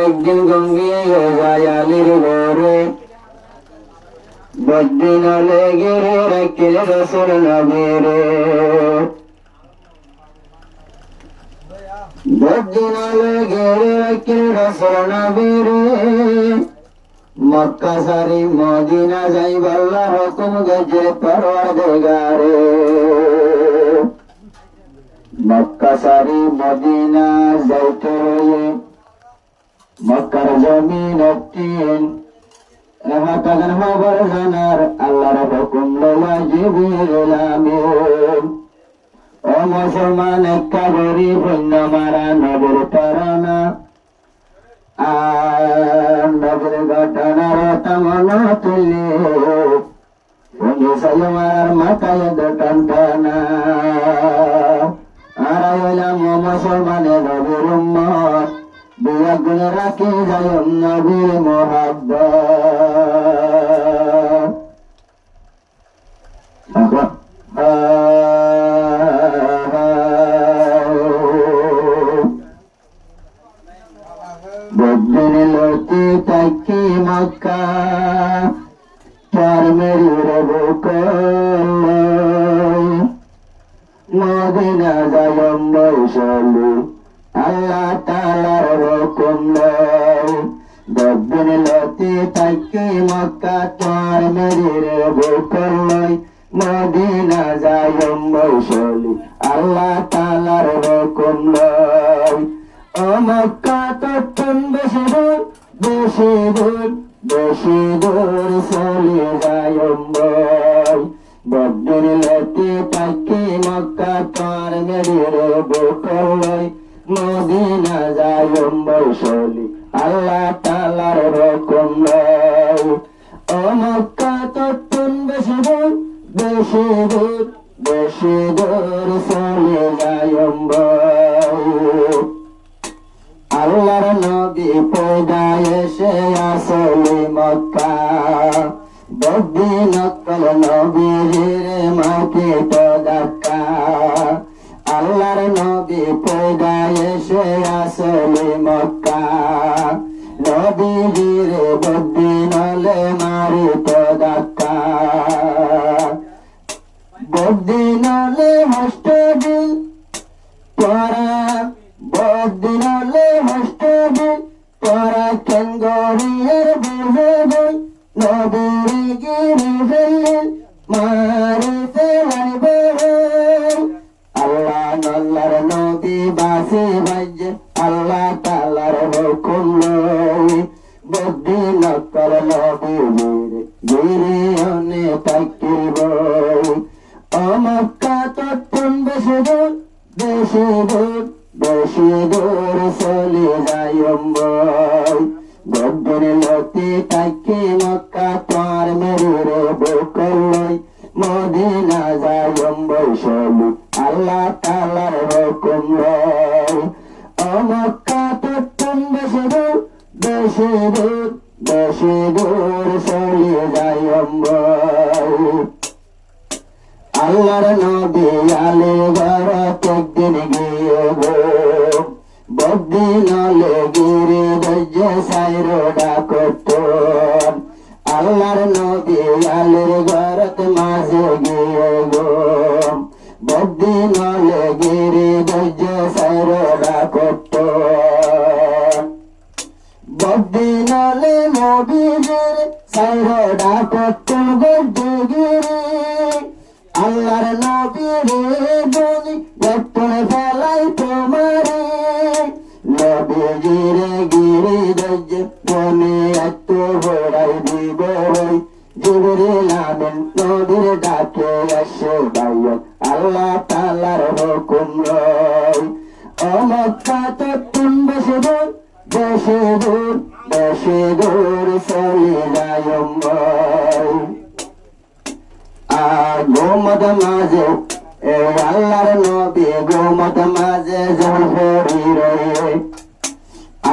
একদিন গঙ্গিয়ে যায় আলীর ঘরে বদিন লেগে রাখিল রসুল নবীরে বদিন লেগে রাখিল রসুল নবীরে মক্কা সারি মদিনা যাইব আল্লাহ হুকুম গজে পরওয়ারদিগারে মক্কা সারি মদিনা যাইতে হয়ে মক্কার জমিন একদিন রাহাতাগান খবর জানার আল্লাহর হুকুম লইয়া জিবরিল আমিন ও মুসলমান একটা গরিব পুণ্য মারা নবীর তারানা আর নবীর ঘটনার তামনা তুলে পুণ্য সালমার মাথায় দোকান টানা আর হইলাম মুসলমানের নবীর উম্মত দুয়া গুণ রাখি যায় নবীর মুহাব্বত বদিন লতি তাকি মক্কা চার মেরি রবু মদিনা যায় বৈশালী আল্লাহ তাআলার হুকুম নাই বদিন লতি তাকি মক্কা চার মেরি রবু মদিনা যায় বৈশালী আল্লাহ তাআলার হুকুম নাই ও মক্কা তখন বেশি দূর বেশি দূর বেশি দূর চলে যায় বদিন লতি তাকি মক্কা চার মেরি রবু মদিনা যায় বৈশালী আল্লাহ তাআলার হুকুম নাই ও মক্কা তখন বেশি দূর বেশি দূর বেশি দূর চলে যায় আল্লাহর নবী পয়দা এসে আসলে মক্কা বদিন কল নবীর মাকে তো ধাক্কা আল্লাহর নবী পয়দা এসে আসলে মক্কা নবীর বদিন মারি তো ধাক্কা বদিন হস্টেল পরা বদিন হস্টেল পরা কেঙ্গরিয়ার বুঝে বই নবীর গিরি ফেললেন মারি ফেলাই বই আল্লাহ নল্লার নবী বাসে বাজে আল্লাহ তাআলার হুকুম লই বদিন কর নবীর গিরি অনে তাকিল বই ও মক্কা তখন বেশি দূর বেশি দূর বেশি দূর চলে যায় বদিন লতি তাকি মক্কা চার মেরি রবু মদিনা যায় বৈশালী আল্লাহ তাআলার হুকুম নাই ও মক্কা তখন বেশি দূর বেশি দূর বেশি দূর চলে যায় আল্লাহর নবী আলী ঘরত একদিন গিয়ে গো বদিন গিরি দজ্জে সাইরো ডাকত আল্লাহর নবী আলীর ঘরত মাঝে গিয়ে গো বদিন গিরি দজ্জে সাইরো ডাকত বদিন নবীর সাইরো ডাকত গিরি আল্লাহর নবীর গুনি যখন ফেলাই তোমারে নবীর গিরি দজ্জ মনে এত ভরাই দিব জিবরিল আমিন নবীর ডাকে আসে বাইয় আল্লাহ তাআলার হুকুম নাই ও মক্কা তখন বেশি দূর বেশি দূর বেশি দূর চলে যায় গোমত মাঝে আল্লাহর নবী গোমত মাঝে জলফরি রয়ে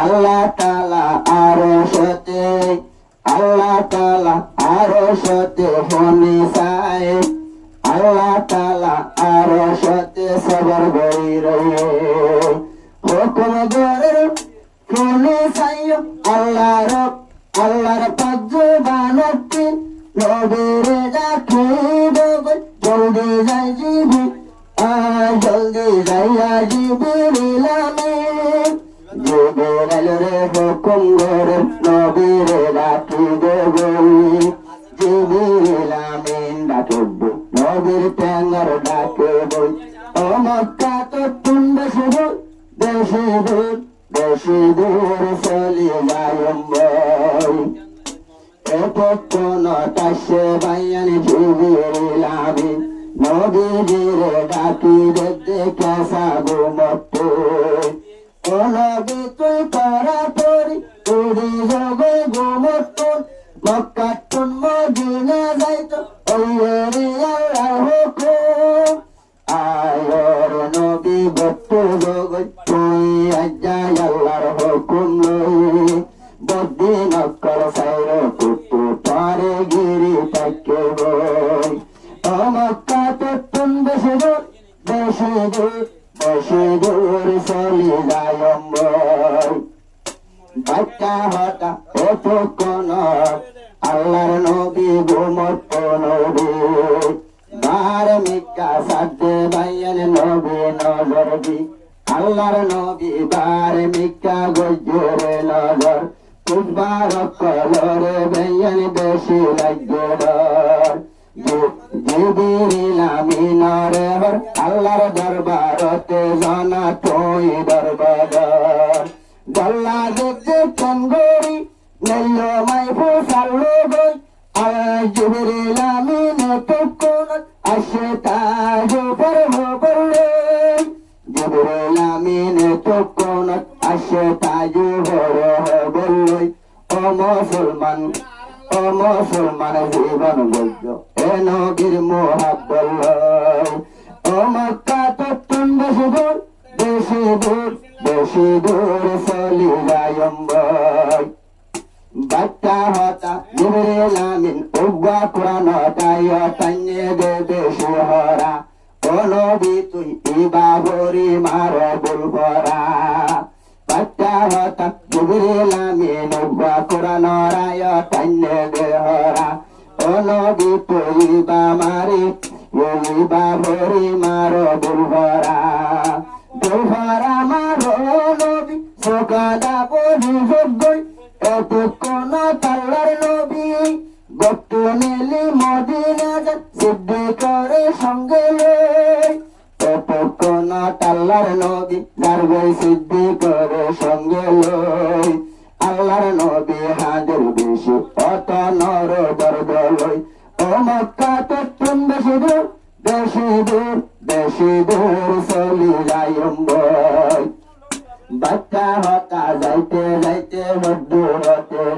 আল্লাহ তাআলা আরশতে আল্লাহ তাআলা আরশতে ফনি সাই আল্লাহ তাআলা আরশতে সবর গই রয়ে হুকুম গরে কোনে সাইয়ো আল্লাহর পাঁচজো বানতিন নবীরে ডাকি দেব জলদি যাই জিবি জলদি যাইয়া জিবরিল আমিন জিবরিল রে হুকুম করে নবীরে ডাকি দেব জিবরিল আমিন ডাকব নবীর টেঙ্গার ডাকব ও মক্কা তো তুন্ড শুধু দেশে দূর চলি যাই এতক্ষণ তাসে বাইয়ান জিবরিল আমিন নবীজিরে ডাকি দেখে সাবু মতো ও নবী তুই করা পরি উড়ি যাবে গোমতন মক্কা তুন মদিনা যাইতো ওই রে আল্লাহর হুকুম আয়োর নবী বত্তু জগৎ তুই আজ্জাই আল্লাহর হুকুম লই বদিন অক্কর সাইর কুতু পারে গিরি তাকে বই ও মক্কা তো তুন বেশি দূর চলি যায়ম বই বাচ্চা হতা এতক্ষণ আল্লাহর নবী ঘুমত নবী বার মিকা সাথে বাইয়ান নবী নজর দি আল্লাহর নবী বার মিকা গজরে নজর কুবার কলরে বাইয়ান বেশি লাগে ডর জিবরিল আমিন রে হর আল্লাহর দরবারতে জানা তুই দরবার গল্লা দেখতে চঙ্গরি নেল মাই ফুসালো গই জিবরিল আমিন তখন আসে তাজ পরলে জিবরিল আমিন তখন আসে তাজ বললে ও মুসলমান জীবন গজ্জ এ নবীর মোহাব্বত ও মক্কা তো তুম বেশি দূর চলি যায়ম বই বাচ্চা হতা জিবরিল আমিন উগ্বা কোরআন তাই তান্নে দে বেশি হরা ও নবী তুই ইবা ভরি মার বুলবরা বাচ্চা হতা জিবরিল আমিন উগ্বা কোরআন রায় তান্নে দে হরা ও নবী তুই ইবা মারি ইবা ভরি মার বুলবরা দুলবরা মার নবী সোকাদা বলি যোগ্যই এতক্ষণ আল্লাহর নবী গপ্তু নেলি মদিনা সিদ্ধি করে সঙ্গে লই এতক্ষণ আল্লাহর নবী দারগই সিদ্ধি করে সঙ্গে লই আল্লাহর নবী হাজির বেশি অত নর দর্দ লই ও মক্কা তো তুম বেশি দূর চলি যাইম বই বাচ্চা হতা যাইতে মধ্যে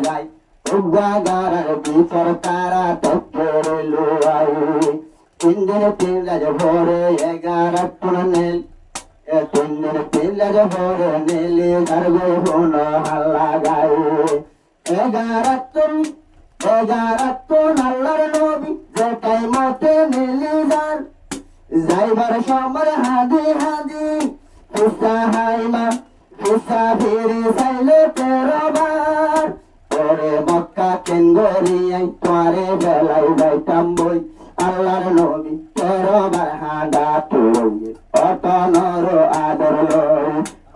যাই উগ্রাগারের ভিতর তারা তত্ত্বের লুয়াই 3 দিন 3 রাজ ভোরে 11 টন নেল 3 দিন 3 রাজ ভোরে নেলি গার্গে ফোন হাল্লা গাই 11 টন আল্লাহর নবী যে টাইমতে নেলি যাইবার সময় হাদি মুসাফিরি চাইলে 13 বার ওরে মক্কা কেন্দ্রিয়াই তোরে বেলাই যাইতাম বই আল্লাহর নবী 13 বার হাঁটা তুই অত নর আদর লই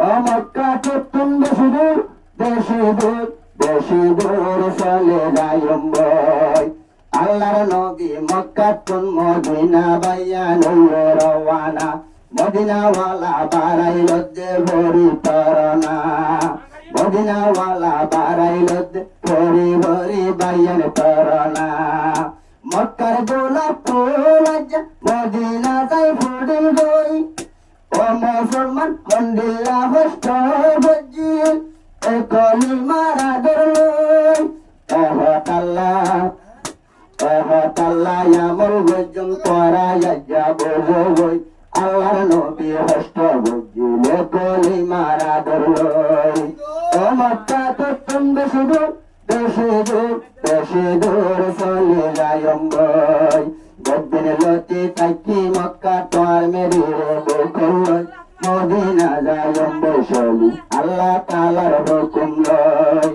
ও মক্কা তুম বেশি দূর চলে যাইম বই আল্লাহর নবী মক্কা তুম মদিনা বাইয়া নইরে রওয়ানা মদিনাওয়ালা বারাইল দে ভরি তরনা মদিনাওয়ালা বারাইল দে ভরি বাইয়ান তরনা মক্কার গোলাপ ফুল মদিনা যাই ফুডিল গই ও মুসলমান মন্দিলা হস্ত বজি এ কলি মারা ধরলই এহতাল্লা আমল গজম তোরা যাব বই আল্লাহর নবী হস্ত বুঝিলে কলি মারা ধরলই ও মক্কা তো তুম বেশি দূর চলি যায়ম বই গদ্দিন লতি তাকি মক্কা তোর মেরি রে বলই মদিনা যাইম বসলি আল্লাহ তাআলার হুকুম লই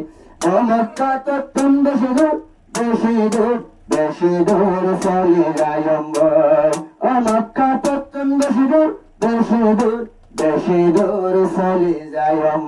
ও মক্কা তো তুম বেশি দূর বেশি দূর বেশি দূর চলি যাইম ও মক্কা তো তুম বেশি দূর বেশি দূর বেশি দূর চলি যাইম